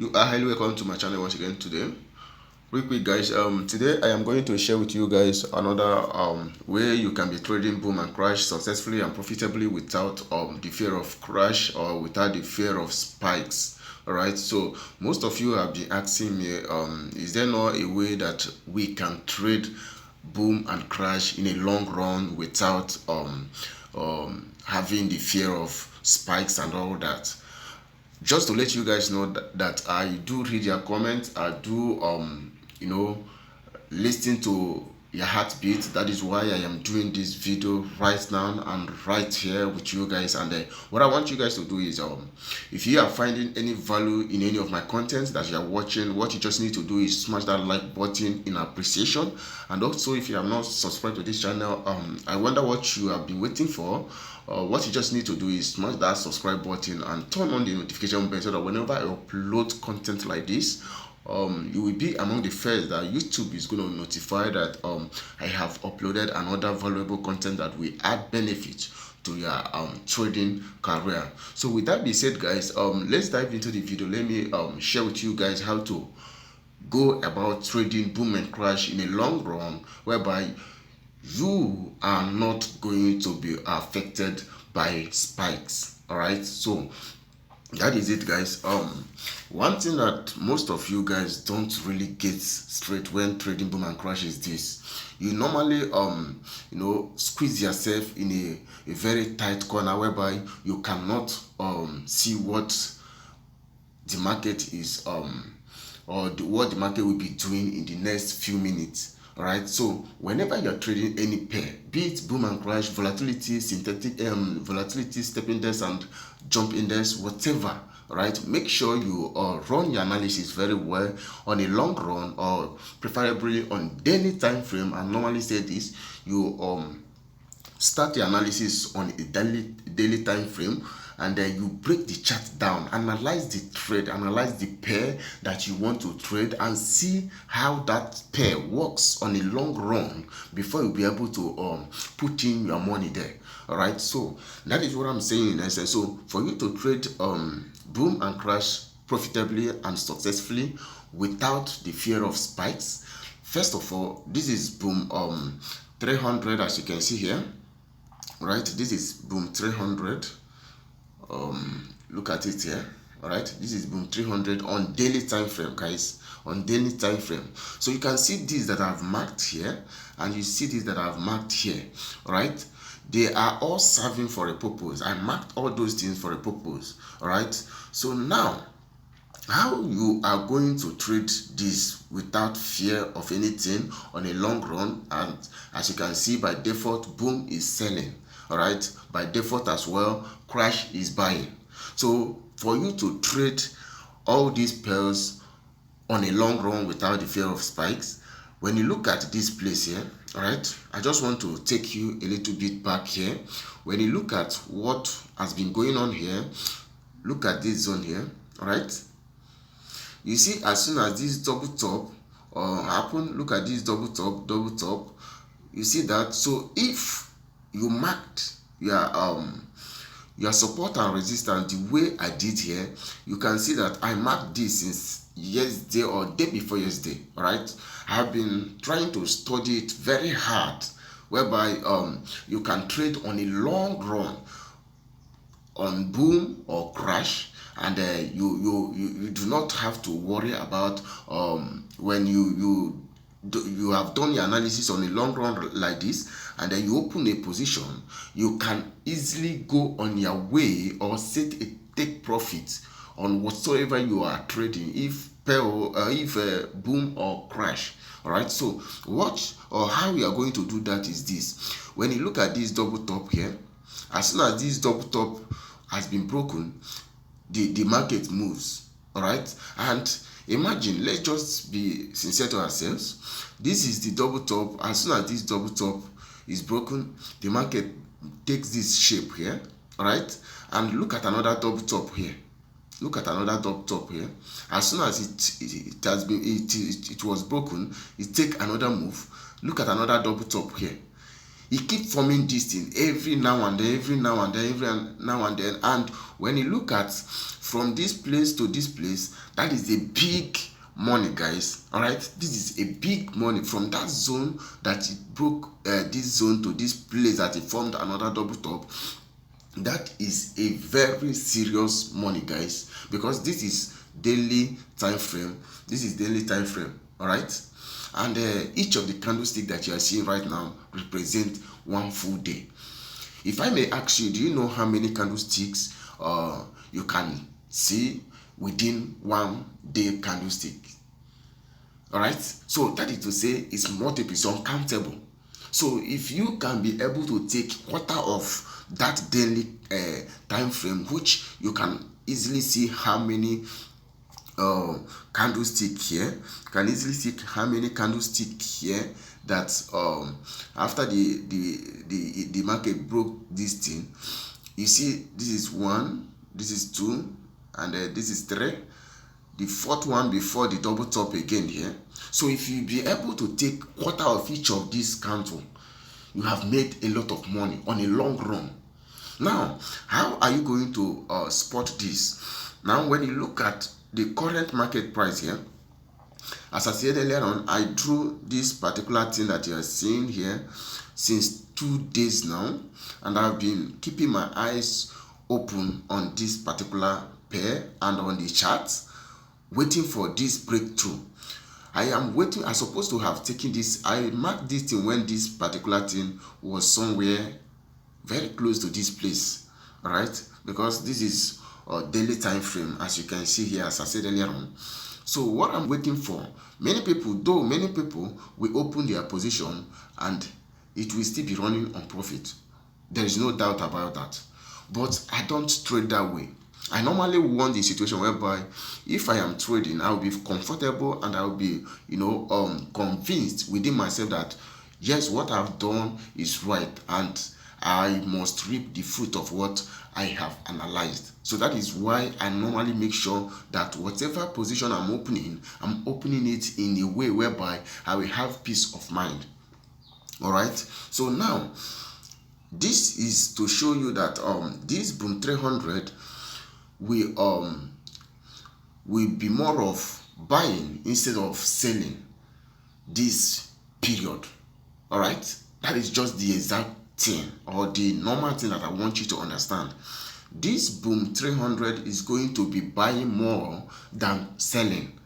You are highly welcome to my channel once again today. Real quick guys, today I am going to share with you guys another way you can be trading boom and crash successfully and profitably without the fear of crash or without the fear of spikes. Alright, so most of you have been asking me, is there not a way that we can trade boom and crash in a long run without having the fear of spikes and all that? Just to let you guys know that I do read your comments. I do listen to your heartbeat. That is why I am doing this video right now and right here with you guys. And what I want you guys to do is if you are finding any value in any of my contents that you are watching, what you just need to do is smash that like button in appreciation. And also, if you have not subscribed to this channel, I wonder what you have been waiting for. What you just need to do is smash that subscribe button and turn on the notification bell so that whenever I upload content like this, you will be among the first that YouTube is going to notify that I have uploaded another valuable content that will add benefit to your trading career. So with that being said guys, let's dive into the video. Let me share with you guys how to go about trading boom and crash in a long run, whereby you are not going to be affected by spikes. All right, so that is it guys. One thing that most of you guys don't really get straight when trading boom and crash is this: you normally squeeze yourself in a very tight corner whereby you cannot see what the market is what the market will be doing in the next few minutes. All right, so whenever you're trading any pair, be it boom and crash, volatility, synthetic volatility, step index and jump index, whatever, right, make sure you run your analysis very well on a long run, or preferably on daily time frame. I normally say this: you start your analysis on a daily time frame, and then you break the chart down, analyze the trade, analyze the pair that you want to trade, and see how that pair works on a long run before you'll be able to put in your money there. All right, so that is what I'm saying in essence. So for you to trade boom and crash profitably and successfully without the fear of spikes, first of all, this is boom 300, as you can see here. Right, this is boom 300. Look at it here. All right, this is boom 300 on daily time frame guys, on daily time frame. So you can see these that I've marked here, and you see these that I've marked here. All right, they are all serving for a purpose. I marked all those things for a purpose. All right, so now how you are going to trade this without fear of anything on a long run, and as you can see, by default boom is selling. All right, by default as well, crash is buying. So for you to trade all these pairs on a long run without the fear of spikes, when you look at this place here, all right, I just want to take you a little bit back here. When you look at what has been going on here, look at this zone here. All right, you see, as soon as this double top happen, look at this double top, you see that. So if you marked your support and resistance the way I did here, you can see that I marked this since yesterday or day before yesterday. All right, I have been trying to study it very hard, whereby you can trade on a long run on boom or crash, and you do not have to worry about when you have done your analysis on a long run like this, and then you open a position, you can easily go on your way or set a take profit on whatsoever you are trading, if boom or crash. All right, so what or how we are going to do that is this: when you look at this double top here, as soon as this double top has been broken, the market moves. All right, and imagine, let's just be sincere to ourselves. This is the double top. As soon as this double top is broken, the market takes this shape here. All right, and look at another double top here. Look at another double top here. As soon as it was broken, it take another move. Look at another double top here. he keep forming this thing every now and then, every now and then, every now and then. And when you look at from this place to this place, that is a big money, guys. All right, this is a big money. From that zone that it broke this zone to this place that it formed another double top, that is a very serious money, guys, because this is daily time frame. This is daily time frame. All right, and each of the candlestick that you are seeing right now represent one full day. If I may ask you, do you know how many candlesticks you can see within one day candlestick? All right, so that is to say it's multiple, it's uncountable. So if you can be able to take quarter of that daily time frame, which you can easily see how many candlestick here, you can easily see how many candlestick here that after the market broke this thing, you see this is 1, this is 2, and this is 3, the fourth one before the double top again here. So if you be able to take quarter of each of these candles, you have made a lot of money on a long run. Now, how are you going to spot this? Now, when you look at the current market price here, as I said earlier on, I drew this particular thing that you are seeing here since 2 days now, and I've been keeping my eyes open on this particular pair and on the charts, waiting for this breakthrough. I am waiting. I'm supposed to have taken this. I marked this thing when this particular thing was somewhere very close to this place. All right, because this is a daily time frame, as you can see here, as I said earlier on. So what I'm waiting for, many people will open their position and it will still be running on profit. There is no doubt about that. But I don't trade that way. I normally want the situation whereby if I am trading, I will be comfortable and I will be, convinced within myself that yes, what I've done is right and I must reap the fruit of what I have analyzed. So that is why I normally make sure that whatever position I'm opening it in a way whereby I will have peace of mind. All right. So now, this is to show you that this boom 300 will be more of buying instead of selling this period. All right, that is just the exact thing or the normal thing that I want you to understand. This boom 300 is going to be buying more than selling.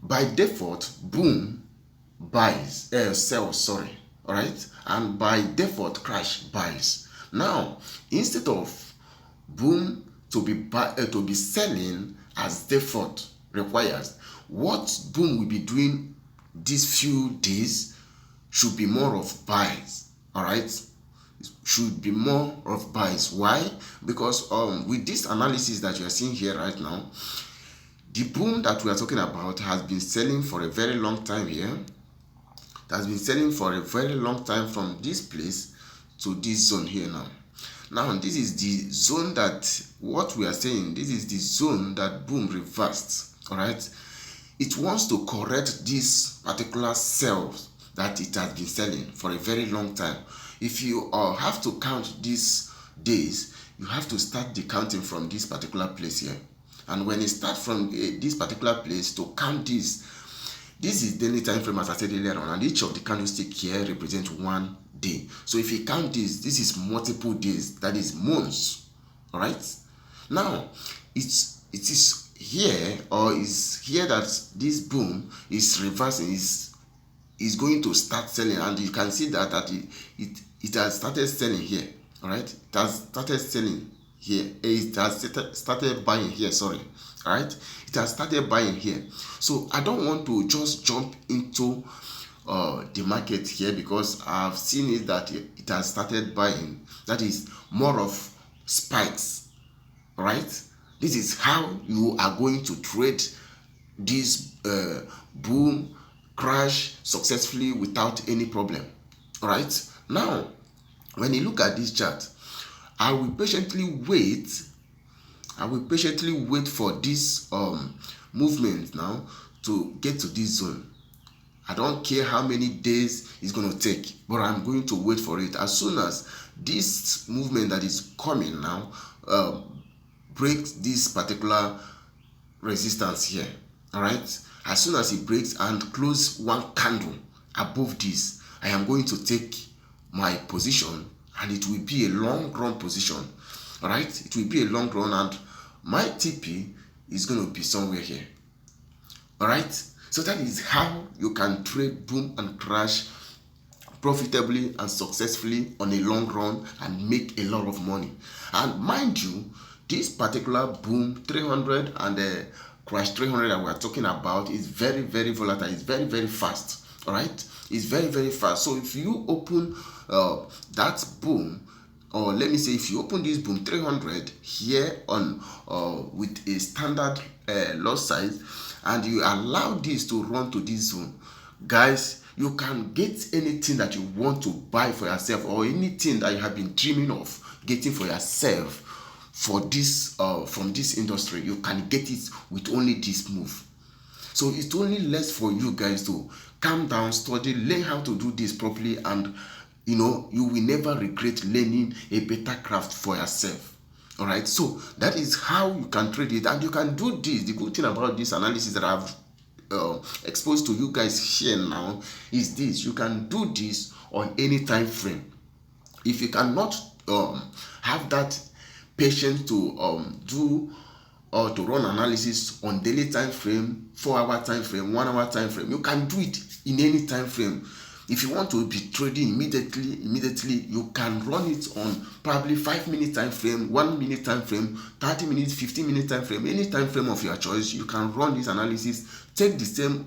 By default, boom buys, sells, sorry. All right, and by default, crash buys. Now, instead of boom to be selling as default requires, what boom will be doing these few days should be more of buys. All right, should be more of buys. Why? Because with this analysis that you are seeing here right now, the boom that we are talking about has been selling for a very long time here. It has been selling for a very long time from this place to this zone here now. Now, this is the zone that what we are saying, this is the zone that boom reversed. All right, it wants to correct this particular sell that it has been selling for a very long time. If you have to count these days, you have to start the counting from this particular place here. And when you start from this particular place to count this is daily time frame, as I said earlier on, and each of the candlestick here represents 1 day. So if you count this is multiple days, that is months. All right, now it is here, or is here that this boom is reversing, is going to start selling, and you can see that it has started selling here. All right, it has started selling here. It has started buying here, sorry. All right, it has started buying here. So I don't want to just jump into the market here, because I've seen it that it has started buying. That is more of spikes. All right, this is how you are going to trade this boom crash successfully without any problem. All right, now when you look at this chart, I will patiently wait for this movement now to get to this zone. I don't care how many days it's going to take, but I'm going to wait for it. As soon as this movement that is coming now breaks this particular resistance here, all right, as soon as it breaks and close one candle above this, I am going to take my position, and it will be a long run position. All right, it will be a long run, and my TP is going to be somewhere here. All right, so that is how you can trade boom and crash profitably and successfully on a long run and make a lot of money. And mind you, this particular boom 300 and crash 300 that we are talking about is very, very volatile. It's very, very fast. All right, it's very, very fast. So if you open that boom, or let me say, if you open this boom 300 here on with a standard lot size, and you allow this to run to this zone, guys, you can get anything that you want to buy for yourself, or anything that you have been dreaming of getting for yourself for this from this industry. You can get it with only this move. So it's only less for you guys to calm down, study, learn how to do this properly, and you will never regret learning a better craft for yourself. All right, so that is how you can trade it, and you can do this. The good thing about this analysis that I've exposed to you guys here now is this: you can do this on any time frame. If you cannot have that patience to do or to run analysis on daily time frame, 4-hour time frame, 1-hour time frame, you can do it in any time frame. If you want to be trading immediately, you can run it on probably 5-minute time frame, 1-minute time frame, 30 minutes, 15-minute time frame, any time frame of your choice. You can run this analysis, take the same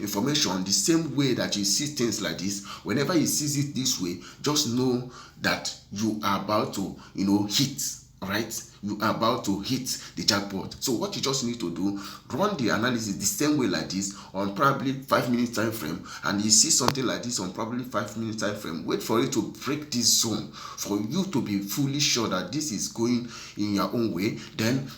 information the same way that you see things like this. Whenever you see it this way, just know that you are about to hit. All right, you are about to hit the jackpot. So what you just need to do, run the analysis the same way like this on probably 5-minute time frame, and you see something like this on probably 5-minute time frame. Wait for it to break this zone for you to be fully sure that this is going in your own way. Then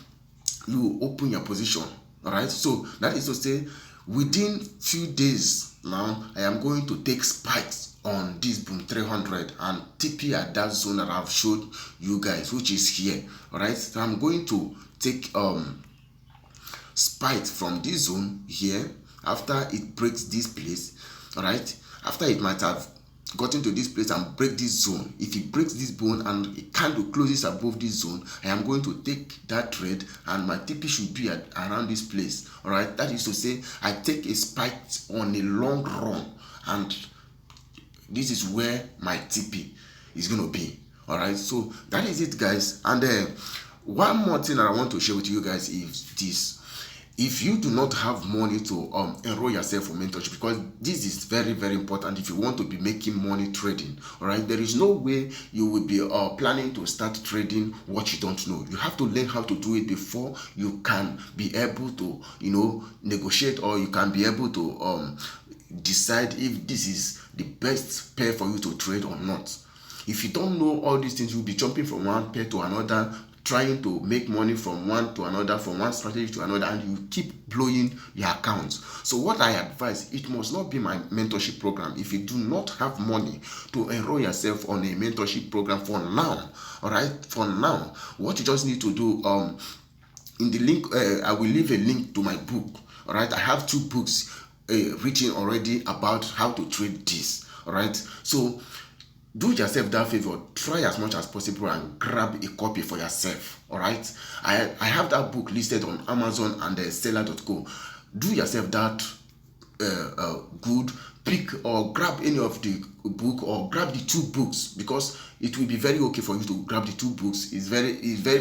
you open your position. All right, so that is to say, within few days now, I am going to take spikes on this boom 300 and TP at that zone that I've showed you guys, which is here. All right, so I'm going to take spikes from this zone here after it breaks this place. All right, after it might have gotten to this place and break this zone. If it breaks this bone and it can't closes above this zone, I am going to take that trade, and my TP should be around this place. All right, that is to say, I take a spike on a long run, and this is where my TP is going to be. All right, so that is it, guys. And one more thing that I want to share with you guys is this: if you do not have money to enroll yourself for mentorship, because this is very, very important if you want to be making money trading. All right, there is no way you will be planning to start trading what you don't know. You have to learn how to do it before you can be able to negotiate, or you can be able to decide if this is the best pair for you to trade or not. If you don't know all these things, you'll be jumping from one pair to another, trying to make money from one to another, from one strategy to another, and you keep blowing your accounts. So what I advise, it must not be my mentorship program. If you do not have money to enroll yourself on a mentorship program for now, all right, for now, what you just need to do, in the link, I will leave a link to my book. All right, I have 2 books written already about how to trade this. All right, so do yourself that favor, try as much as possible and grab a copy for yourself. All right, I have that book listed on Amazon and seller.co. Do yourself that good, pick or grab any of the book, or grab the 2 books, because it will be very okay for you to grab the 2 books. It's very,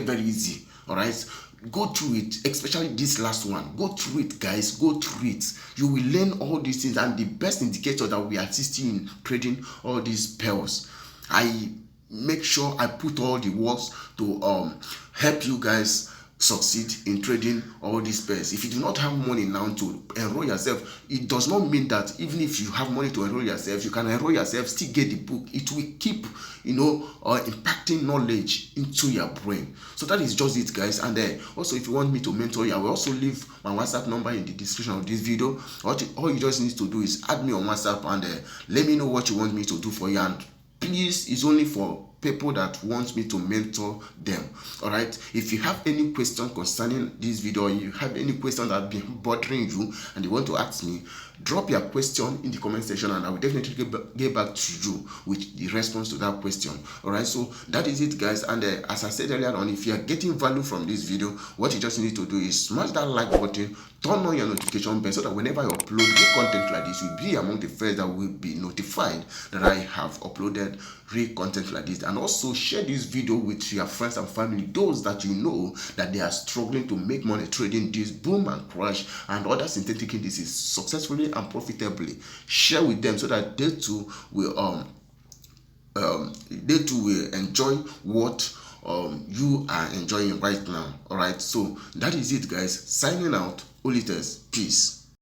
very easy. All right, go through it, especially this last one. Go through it, guys. Go through it. You will learn all these things, and the best indicator that we assist you in trading all these pairs, I make sure I put all the works to help you guys succeed in trading all these pairs. If you do not have money now to enroll yourself, it does not mean that even if you have money to enroll yourself, you can enroll yourself, still get the book. It will keep, impacting knowledge into your brain. So that is just it, guys. And also, if you want me to mentor you, I will also leave my WhatsApp number in the description of this video. All you just need to do is add me on WhatsApp and let me know what you want me to do for you. And please, it's only for people that want me to mentor them. All right, if you have any question concerning this video, or you have any question that have been bothering you and you want to ask me, drop your question in the comment section and I will definitely get back to you with the response to that question. All right, so that is it, guys. And as I said earlier on, if you are getting value from this video, what you just need to do is smash that like button, turn on your notification bell, so that whenever I upload new content like this, you'll be among the first that will be notified that I have uploaded real content like this. And also share this video with your friends and family, those that you know that they are struggling to make money trading this boom and crash and other synthetic indices successfully and profitably. Share with them so that they too will enjoy what you are enjoying right now. All right, so that is it, guys. Signing out. Olites. Peace.